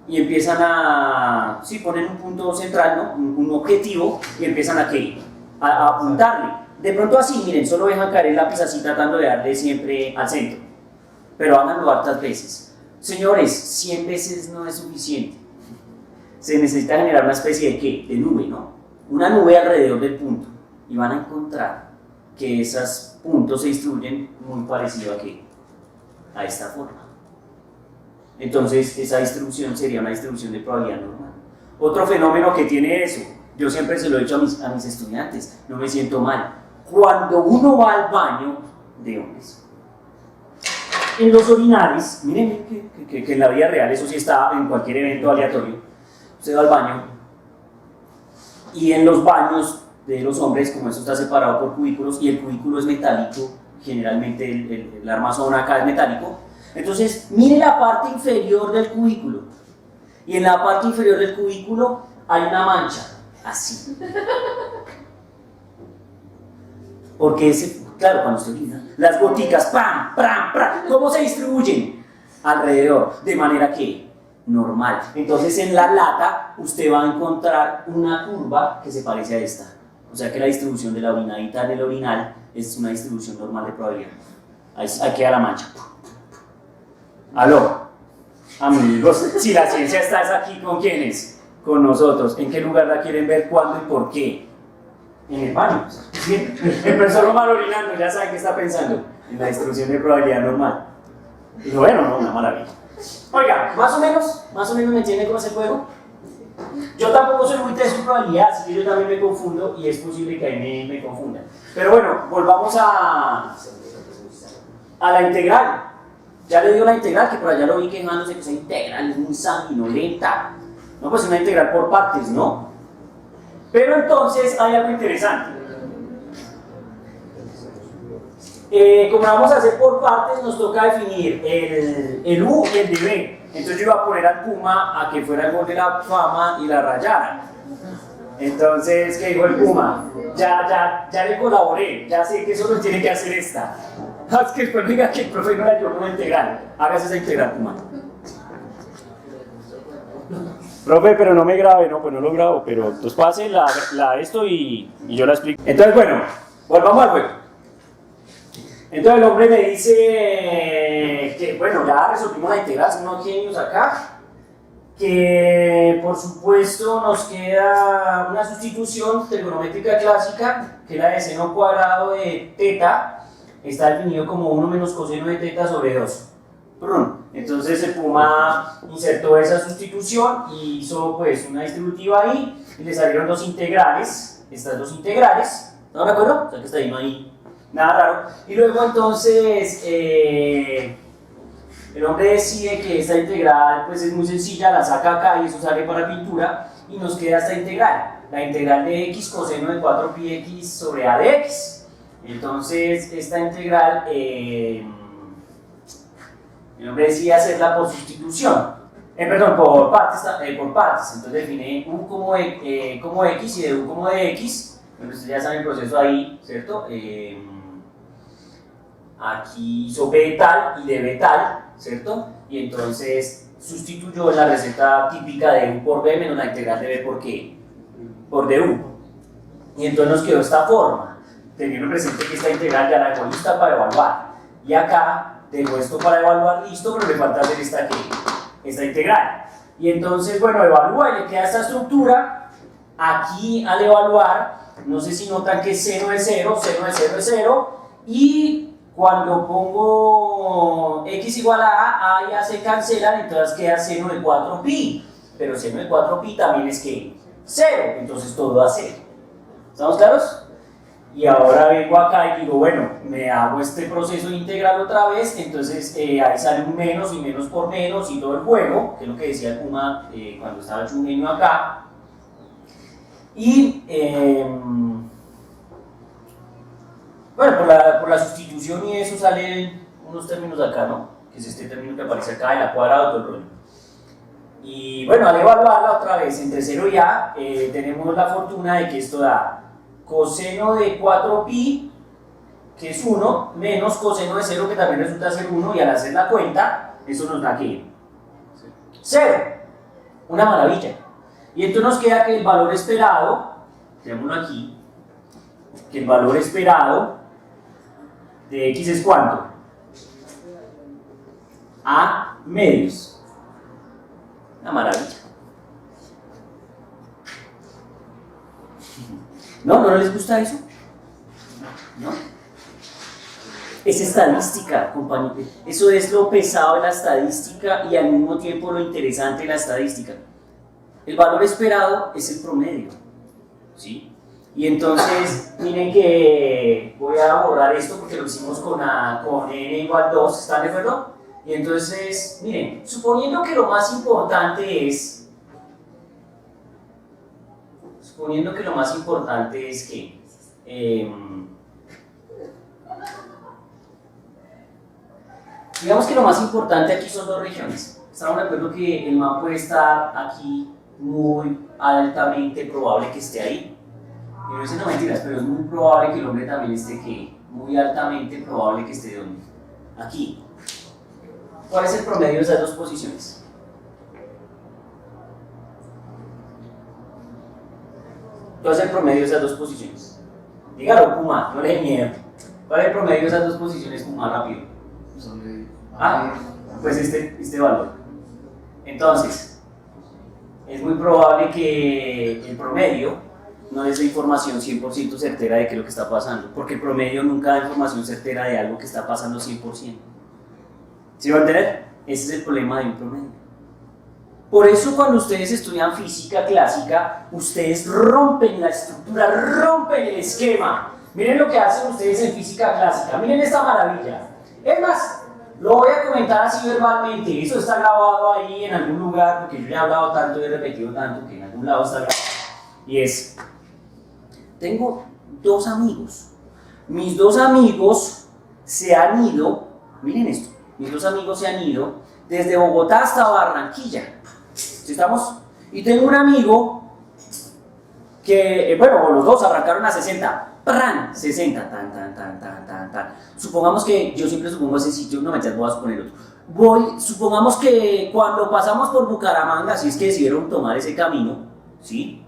y empiezan a, ponen un punto central, ¿no? un objetivo, y empiezan a apuntarle. De pronto así, miren, solo dejan caer el lápiz así tratando de darle siempre al centro, pero háganlo hartas veces. Señores, 100 veces no es suficiente. Se necesita generar una especie de ¿qué? De nube, ¿no? Una nube alrededor del punto, y van a encontrar que esos puntos se distribuyen muy parecido a ¿qué? A esta forma. Entonces, esa distribución sería una distribución de probabilidad normal. Otro fenómeno que tiene eso, yo siempre se lo he dicho a mis estudiantes, no me siento mal. Cuando uno va al baño de hombres, en los orinales, miren que en la vida real, eso sí está en cualquier evento aleatorio, usted va al baño, y en los baños de los hombres, como eso está separado por cubículos, y el cubículo es metálico, generalmente el armazón acá es metálico, entonces mire la parte inferior del cubículo, y en la parte inferior del cubículo hay una mancha, así. Porque claro, cuando usted orina, las goticas, ¡pam, pam, pam! ¿Cómo se distribuyen? Alrededor, de manera que normal. Entonces en la lata usted va a encontrar una curva que se parece a esta. O sea que la distribución de la orinadita en el orinal es una distribución normal de probabilidad. Ahí queda la mancha. Aló, amigos, si la ciencia está aquí, ¿con quiénes? Con nosotros. ¿En qué lugar la quieren ver, cuándo y por qué? En el baño. ¿Sí? Empezó lo mal orinando, ya saben qué está pensando. En la distribución de probabilidad normal. Y bueno, no, una maravilla. Oiga, más o menos me entienden cómo es el juego. Yo tampoco soy muy teso en probabilidad, así que yo también me confundo y es posible que ahí me confundan. Pero bueno, volvamos a la integral. Ya le digo la integral, que por allá lo vi quejándose que esa integral es muy sanguinolenta. No, pues una integral por partes, ¿no? Pero entonces hay algo interesante. como vamos a hacer por partes, nos toca definir el U y el DB. Entonces yo iba a poner al Puma a que fuera el gol de la fama y la rayara. Entonces, ¿qué dijo el Puma? Ya le colaboré, ya sé que solo tiene que hacer esta. Es que después diga que el profe no la ayudó con la integral. Hágase esa integral, Puma. Profe, pero no me grabe, no, pues no lo grabo, pero entonces pase esto y yo la explico. Entonces, bueno, volvamos al juego. Entonces el hombre me dice que, bueno, ya resolvimos la integral, son unos genios acá, que por supuesto nos queda una sustitución trigonométrica clásica, que es la de seno cuadrado de teta, está definido como 1 menos coseno de teta sobre 2. Entonces el Puma insertó esa sustitución y hizo pues una distributiva ahí y le salieron dos integrales, estas dos integrales, ¿no de acuerdo? O sea que está ahí, no hay nada raro. Y luego entonces el hombre decide que esta integral pues es muy sencilla, la saca acá y eso sale para pintura y nos queda esta integral, la integral de x coseno de 4πx sobre a de x. Entonces esta integral el hombre decide hacerla por sustitución, por partes, entonces define u como x y de u como de x, bueno, ustedes ya saben el proceso ahí, ¿cierto? Aquí hizo b tal y de b tal, ¿cierto? Y entonces sustituyó la receta típica de u por b menos la integral de b por qué, por du. Y entonces nos quedó esta forma, teniendo presente que esta integral ya la dejó lista para evaluar. Y acá tengo esto para evaluar listo, pero le falta hacer esta integral. Y entonces, bueno, evalúa y le queda esta estructura. Aquí al evaluar, no sé si notan que seno de 0, seno de 0 es 0, y cuando pongo x igual a ya se cancelan, entonces queda seno de 4pi, pero seno de 4pi también es que 0, entonces todo da 0. ¿Estamos claros? Y ahora vengo acá y digo, bueno, me hago este proceso integral otra vez, entonces ahí sale un menos y menos por menos y todo el juego, que es lo que decía el Puma cuando estaba hecho un genio acá. Y bueno, por la sustitución y eso salen unos términos acá, ¿no? Que es este término que aparece acá, el a cuadrado, todo el rollo. Y bueno, al evaluarla otra vez entre 0 y a, tenemos la fortuna de que esto da coseno de 4pi, que es 1, menos coseno de 0, que también resulta ser 1, y al hacer la cuenta, eso nos da ¿qué? 0. Una maravilla. Y entonces nos queda que el valor esperado, tengámoslo aquí, que el valor esperado de x es ¿cuánto? A medios. Una maravilla. ¿No les gusta eso? ¿No? Es estadística, compañero. Eso es lo pesado de la estadística y al mismo tiempo lo interesante de la estadística. El valor esperado es el promedio, ¿sí? Y entonces, miren que voy a borrar esto porque lo hicimos con n igual 2, ¿están de acuerdo? Y entonces, miren, suponiendo que lo más importante es que digamos que lo más importante aquí son dos regiones. Estamos de acuerdo que el man puede estar aquí muy altamente probable que esté ahí. Y no dicen no mentiras, pero es muy probable que el hombre también esté que muy altamente probable que esté ¿dónde? Aquí. ¿Cuál es el promedio de esas dos posiciones? ¿Cuál es el promedio de esas dos posiciones? Dígalo, Puma, no le dé miedo. ¿Cuál es el promedio de esas dos posiciones, Puma, rápido? Pues este valor. Entonces, es muy probable que el promedio no es la información 100% certera de qué es lo que está pasando, porque el promedio nunca da información certera de algo que está pasando 100%. ¿Sí va a entender? Ese es el problema de un promedio. Por eso cuando ustedes estudian física clásica, ustedes rompen la estructura, rompen el esquema. Miren lo que hacen ustedes en física clásica, miren esta maravilla. Es más, lo voy a comentar así verbalmente, eso está grabado ahí en algún lugar, porque yo ya he hablado tanto y he repetido tanto que en algún lado está grabado. Y es, tengo dos amigos. Mis dos amigos se han ido, miren esto, mis dos amigos se han ido desde Bogotá hasta Barranquilla. ¿Sí estamos? Y tengo un amigo que, bueno, los dos arrancaron a 60, ¡pran! 60, tan. Supongamos que, yo siempre supongo ese sitio, no me voy a suponer otro. Supongamos que cuando pasamos por Bucaramanga, si es que decidieron tomar ese camino, ¿sí?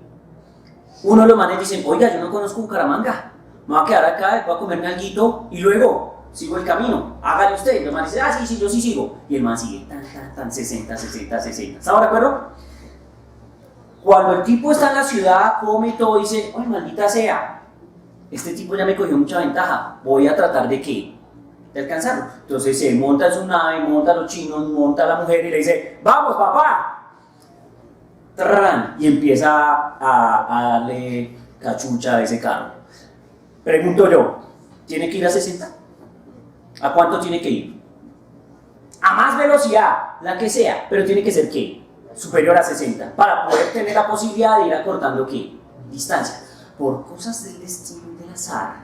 Uno de los manes dicen, oiga, yo no conozco Bucaramanga, me voy a quedar acá, voy a comerme alguito y luego sigo el camino, hágale usted. Y el man dice, sí, yo sí sigo. Y el man sigue, 60. ¿Estamos de acuerdo? Cuando el tipo está en la ciudad, come y todo, dice, ay, maldita sea, este tipo ya me cogió mucha ventaja, voy a tratar de ¿qué? De alcanzarlo. Entonces se monta en su nave, monta a los chinos, monta a la mujer y le dice, vamos papá. Y empieza a darle cachucha a ese carro. Pregunto yo, ¿tiene que ir a 60? ¿A cuánto tiene que ir? A más velocidad, la que sea, pero tiene que ser ¿qué? Superior a 60, para poder tener la posibilidad de ir acortando ¿qué? Distancia. Por cosas del destino y del azar,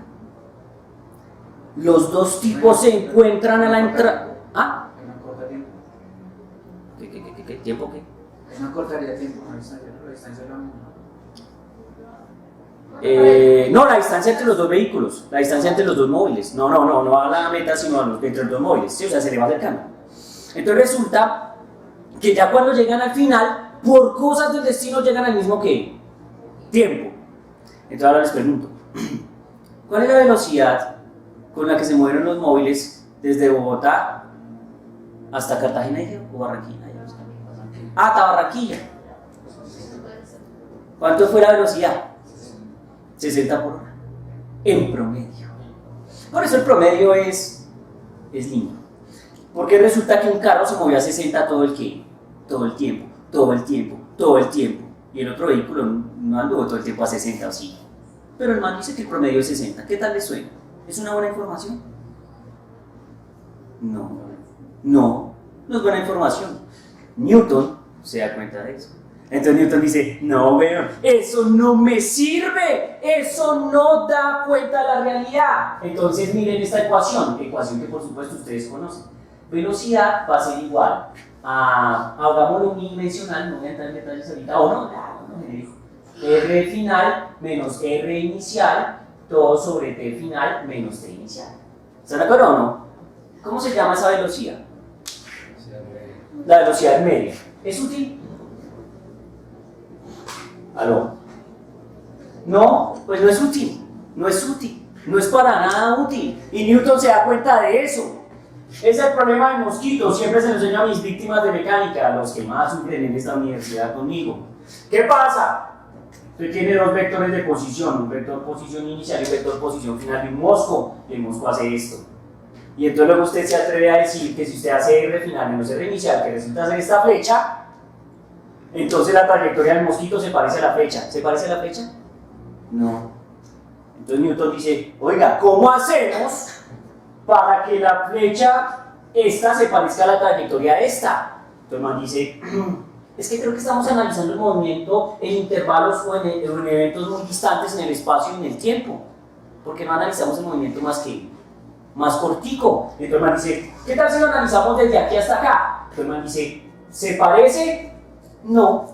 los dos tipos se encuentran a la entrada. ¿Ah? No corta tiempo. ¿Qué tiempo qué? No cortaría tiempo, la distancia es la misma. No, la distancia entre los dos vehículos, la distancia entre los dos móviles. No a la meta, sino entre los dos móviles. ¿Sí? O sea, se le va acercando. Entonces resulta que ya cuando llegan al final, por cosas del destino llegan al mismo ¿qué? Tiempo. Entonces ahora les pregunto, ¿cuál es la velocidad con la que se mueven los móviles desde Bogotá hasta Cartagena o Barranquilla? Hasta Barranquilla. ¿Cuánto fue la velocidad? 60 por hora. En promedio. Por eso el promedio es lindo. Porque resulta que un carro se movía a 60 todo el tiempo. Y el otro vehículo no anduvo todo el tiempo a 60 o sí. Pero el man dice que el promedio es 60. ¿Qué tal les suena? ¿Es una buena información? No es buena información. Newton se da cuenta de eso. Entonces Newton dice, no veo, eso no me sirve, eso no da cuenta de la realidad. Entonces miren esta ecuación que por supuesto ustedes conocen. Velocidad va a ser igual a, hagámoslo unidimensional, no voy a entrar en detalles ahorita, o no, R final menos R inicial, todo sobre T final menos T inicial. ¿Están de acuerdo o no? ¿Cómo se llama esa velocidad? La velocidad media. ¿Es útil? ¿Aló? No, pues no es útil, no es para nada útil. Y Newton se da cuenta de eso. Es el problema del mosquito, siempre se lo enseño a mis víctimas de mecánica, a los que más sufren en esta universidad conmigo. ¿Qué pasa? Usted tiene dos vectores de posición, un vector posición inicial y un vector posición final de un mosco, y el mosco hace esto. Y entonces luego usted se atreve a decir que si usted hace R final menos R inicial, que resulta ser esta flecha, entonces la trayectoria del mosquito se parece a la flecha. ¿Se parece a la flecha? No. Entonces Newton dice, oiga, ¿cómo hacemos para que la flecha esta se parezca a la trayectoria de esta? Entonces man dice, es que creo que estamos analizando el movimiento en intervalos o en eventos muy distantes en el espacio y en el tiempo. ¿Por qué no analizamos el movimiento más cortico? Entonces man dice, ¿qué tal si lo analizamos desde aquí hasta acá? Entonces man dice, ¿se parece? No,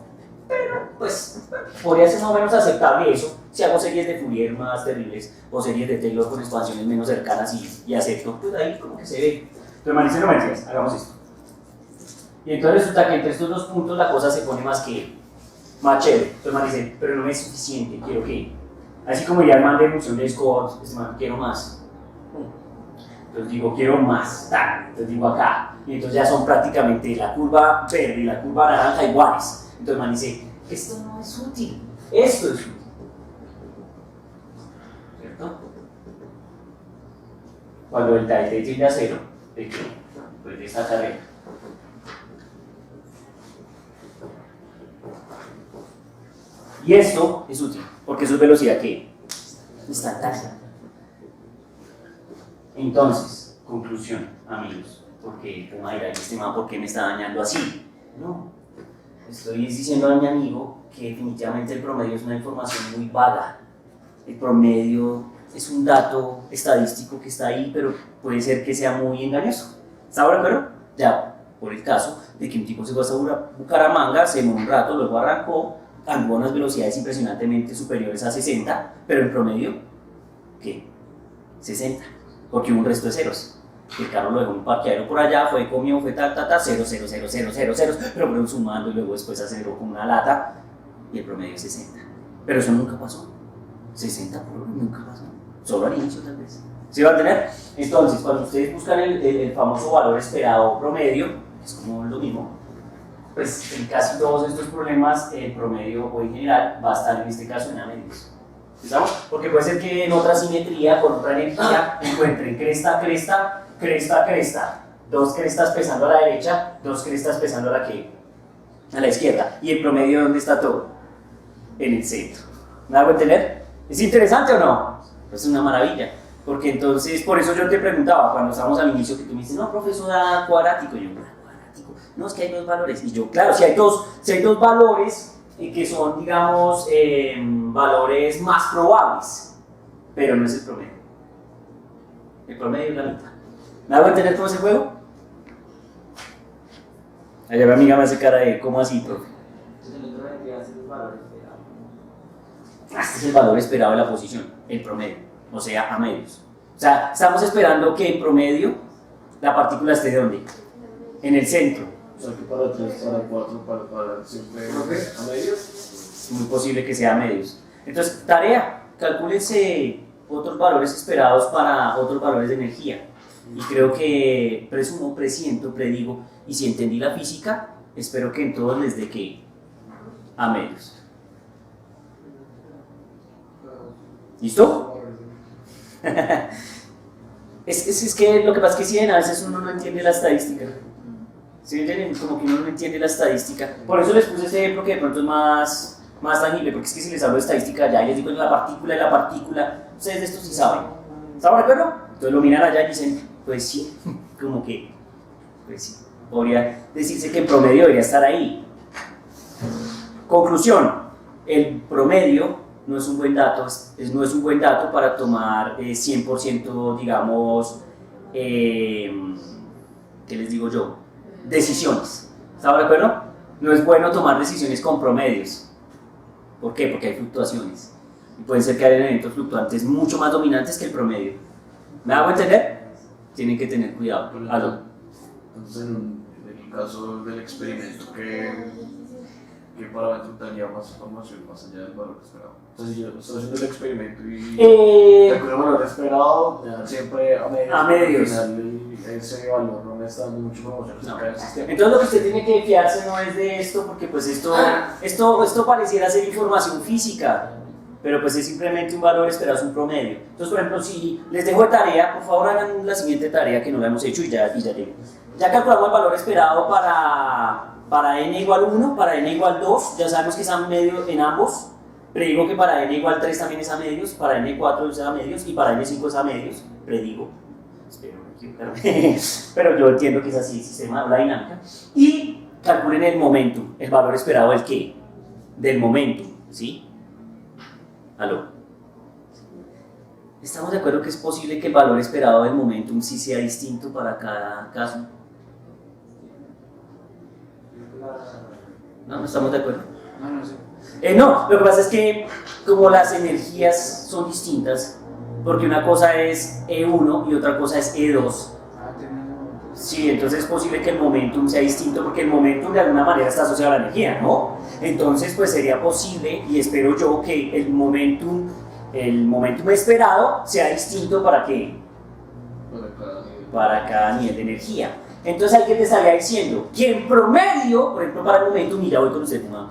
pero pues podría ser más o menos aceptable eso si hago series de Fourier más terribles o series de Taylor con expansiones menos cercanas y acepto, pues ahí como que se ve. Entonces man dice, no mentiras, hagamos esto. Y entonces resulta que entre estos dos puntos la cosa se pone más chévere. Entonces man dice, pero no me es suficiente, quiero que, así como ya el man de emulsión de Scott, quiero más. Entonces digo, quiero más, entonces digo acá. Y entonces ya son prácticamente la curva verde y la curva naranja iguales. Entonces man dice, esto no es útil, esto es útil. ¿Cierto? Cuando el delta T tiende a cero, ¿de qué? Pues de esta carrera. Y esto es útil, porque eso es velocidad ¿qué? Instantánea. Entonces, conclusión, amigos, porque ¿por qué me está dañando así? No, estoy diciendo a mi amigo que definitivamente el promedio es una información muy vaga. El promedio es un dato estadístico que está ahí, pero puede ser que sea muy engañoso. ¿Está de acuerdo? Ya, por el caso de que un tipo se fue a Bucaramanga, se demoró un rato, luego arrancó, andó a unas velocidades impresionantemente superiores a 60, pero en promedio, ¿qué? 60, porque hubo un resto de ceros. El carro lo dejó en un parqueadero por allá, fue, comió, fue ta, 0, 0, 0, 0, 0, 0, pero fueron sumando y luego después aceleró con una lata y el promedio es 60. Pero eso nunca pasó. 60 por hora nunca pasó. Solo al inicio tal vez. ¿Sí va a tener? Entonces, cuando ustedes buscan el famoso valor esperado promedio, es como lo mismo, pues en casi todos estos problemas el promedio o en general va a estar en este caso en A medios. ¿Estamos? Porque puede ser que en otra simetría, con otra energía, encuentren cresta, cresta, cresta, cresta. Dos crestas pesando a la derecha, dos crestas pesando a la izquierda. ¿Y el promedio dónde está todo? En el centro. ¿Me hago entender? ¿Es interesante o no? Es una maravilla. Porque entonces, por eso yo te preguntaba, cuando estábamos al inicio, que tú me dices, no, profesor, da cuadrático. Y yo, cuadrático. No, es que hay dos valores. Y yo, claro, si hay dos valores que son, digamos, valores más probables, pero no es el promedio. El promedio es la mitad. ¿Me hago entender todo ese juego? Allá mi amiga me hace cara de, ¿cómo así, profe? Entonces el otro vendría a ser el valor esperado. Este es el valor esperado de la posición, el promedio, o sea, a medios. O sea, estamos esperando que en promedio la partícula esté ¿de dónde? En el centro. O sea que para 3, para 4, para siempre a medios. Es muy posible que sea a medios. Entonces, tarea, calcúlense otros valores esperados para otros valores de energía. Y creo que presumo, presiento, predigo, y si entendí la física, espero que en todos les dé que a medios. ¿Listo? Es que lo que pasa es que si a veces uno no entiende la estadística. ¿Sí me entienden? Como que uno no entiende la estadística. Por eso les puse este ejemplo que de pronto es más tangible, porque es que si les hablo de estadística ya y les digo la partícula, ustedes de esto sí saben. ¿Estamos de acuerdo? Entonces lo miran allá y dicen, pues sí, como que, pues sí, podría decirse que el promedio debería estar ahí. Conclusión, el promedio no es un buen dato, no es un buen dato para tomar 100%, digamos, ¿qué les digo yo? Decisiones. ¿Estamos de acuerdo? No es bueno tomar decisiones con promedios. ¿Por qué? Porque hay fluctuaciones. Y pueden ser que haya elementos fluctuantes mucho más dominantes que el promedio. ¿Me hago entender? Tienen que tener cuidado. Entonces, en el caso del experimento, ¿qué parámetro daría más información más allá del valor esperado? Entonces, si yo estoy haciendo el experimento y de acuerdo al valor esperado, me dan siempre a medios. A medios. Al final, ese valor no me está dando mucha información acerca del sistema. Entonces lo que usted tiene que fiarse no es de esto, porque pues esto pareciera ser información física, pero pues es simplemente un valor esperado, es un promedio. Entonces, por ejemplo, si les dejo de tarea, por favor hagan la siguiente tarea que no la hemos hecho y ya digo. Ya calculamos el valor esperado para n igual 1, para n igual 2, ya sabemos que es a medio en ambos. Predigo que para n igual 3 también es a medios, para n 4 es a medios y para n 5 es a medios. Predigo. Espero no equivocarme. Pero yo entiendo que es así el sistema, la dinámica. Y calculen el momentum, el valor esperado del qué? Del momentum, ¿sí? ¿Aló? ¿Estamos de acuerdo que es posible que el valor esperado del momentum sí sea distinto para cada caso? ¿No estamos de acuerdo? No sé. No, lo que pasa es que como las energías son distintas, porque una cosa es E1 y otra cosa es E2. Sí, entonces es posible que el momentum sea distinto, porque el momentum de alguna manera está asociado a la energía, ¿no? Entonces pues sería posible, y espero yo, que el momentum esperado sea distinto para ¿qué? Para cada nivel de energía. Entonces ahí que te estaría diciendo que en promedio, por ejemplo para el momentum, mira, voy con usted, ¿no?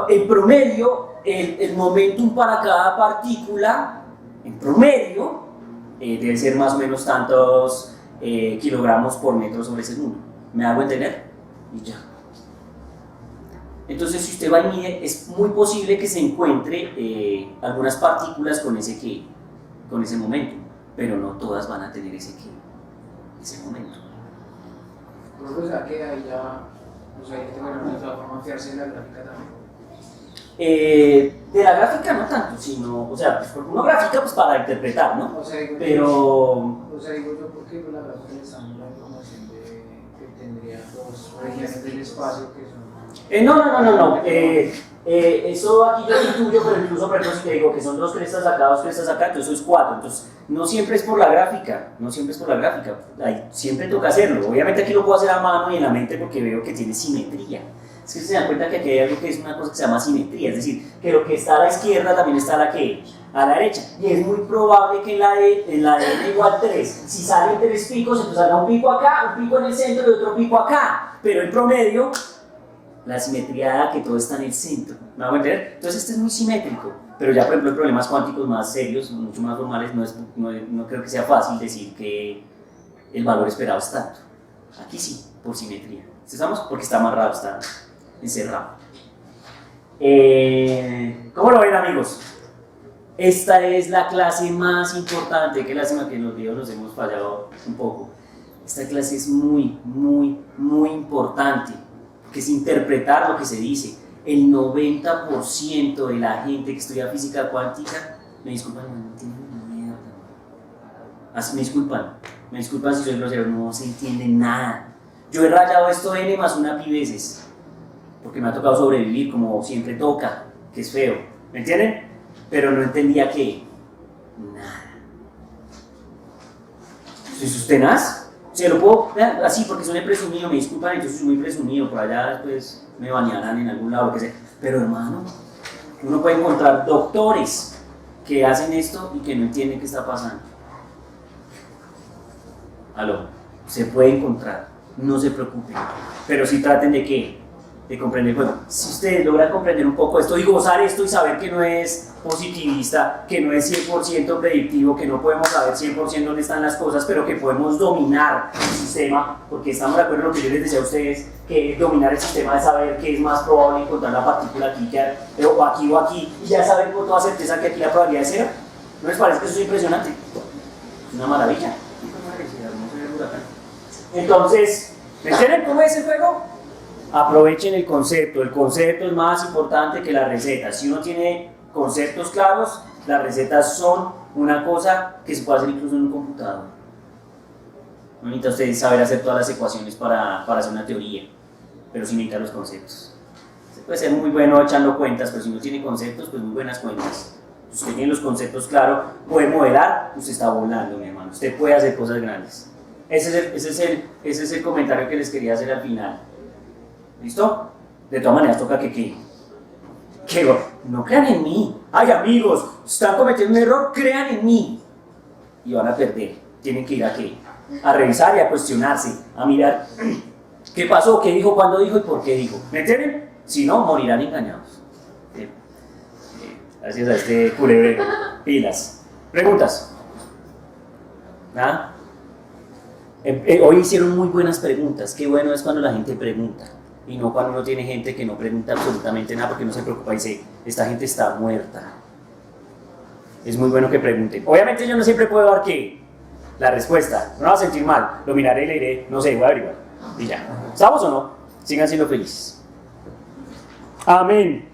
En promedio, el momentum para cada partícula, en promedio, debe ser más o menos tantos kilogramos por metro sobre segundo. ¿Me hago entender? Y ya. Entonces, si usted va y mide, es muy posible que se encuentre algunas partículas con ese momentum, pero no todas van a tener ese momento. O sea que ahí ya, o sea, hay que tener una forma fiarse de la gráfica también. De la gráfica no tanto, sino, o sea, pues porque uno gráfica pues para interpretar, ¿no? O sea, digo yo porque la gráfica le está dando la información de que tendría dos regiones del espacio que son... No. Eso aquí yo lo intuyo, pero incluso por ejemplo si te digo que son 2 crestas acá, 2 crestas acá, entonces eso es 4. Entonces no siempre es por la gráfica, Ahí, siempre toca hacerlo. Obviamente aquí lo puedo hacer a mano y en la mente porque veo que tiene simetría. Es que se dan cuenta que aquí hay algo que es una cosa que se llama simetría, es decir, que lo que está a la izquierda también está a la derecha. Y es muy probable que en la de n igual 3, si salen 3 picos, entonces haga un pico acá, un pico en el centro y otro pico acá. Pero en promedio, la simetría da que todo está en el centro. ¿Me van a entender? Entonces este es muy simétrico. Pero ya por ejemplo en problemas cuánticos más serios, mucho más formales, no creo que sea fácil decir que el valor esperado es tanto. Aquí sí, por simetría. ¿Estamos? Porque está amarrado, está encerrado. ¿Cómo lo ven, amigos? Esta es la clase más importante. Qué lástima que en los videos nos hemos fallado un poco. Esta clase es muy importante, porque es interpretar lo que se dice. El 90% de la gente que estudia física cuántica, me disculpan, no entienden ni mierda. Me disculpan si soy grosero, no se entiende nada. Yo he rayado esto n más 1 pi veces, porque me ha tocado sobrevivir como siempre toca, que es feo, ¿me entienden? Pero no entendía que nada. ¿Soy tenaz? Se lo puedo ver así porque soy presumido, me disculpan, entonces soy muy presumido, por allá después me banearán en algún lado, lo que sea. Pero hermano, uno puede encontrar doctores que hacen esto y que no entienden qué está pasando. Aló, se puede encontrar, no se preocupen, pero sí traten de ¿qué? De comprender. Bueno, si ustedes logran comprender un poco esto y gozar esto y saber que no es positivista, que no es 100% predictivo, que no podemos saber 100% dónde están las cosas, pero que podemos dominar el sistema, porque estamos de acuerdo en lo que yo les decía a ustedes, que dominar el sistema es saber que es más probable encontrar la partícula aquí, o aquí, y ya saber con toda certeza que aquí la probabilidad es 0. ¿No les parece que eso es impresionante? Es una maravilla. Entonces, ¿me entienden cómo es el juego? Aprovechen el concepto es más importante que la receta. Si uno tiene conceptos claros, las recetas son una cosa que se puede hacer incluso en un computador. No necesita usted saber hacer todas las ecuaciones para hacer una teoría, pero sí necesita los conceptos. Se puede ser muy bueno echando cuentas, pero si no tiene conceptos, pues muy buenas cuentas. Si usted tiene los conceptos claros, puede modelar, usted está volando, mi hermano. Usted puede hacer cosas grandes. Ese es el comentario que les quería hacer al final. ¿Listo? De todas maneras toca que no crean en mí. Ay amigos, están cometiendo un error, crean en mí. Y van a perder. Tienen que ir a qué? A revisar y a cuestionarse, a mirar qué pasó, qué dijo, cuándo dijo y por qué dijo. ¿Me entienden? Si no, morirán engañados. Gracias a este culebrero. Pilas. ¿Preguntas? ¿Ah? Hoy hicieron muy buenas preguntas. Qué bueno es cuando la gente pregunta y no cuando uno tiene gente que no pregunta absolutamente nada porque no se preocupa y dice, esta gente está muerta. Es muy bueno que pregunten. Obviamente yo no siempre puedo dar ¿qué? La respuesta. No me va a sentir mal. Lo miraré y le diré, no sé, voy a averiguar. Y ya. ¿Estamos o no? Sigan siendo felices. Amén.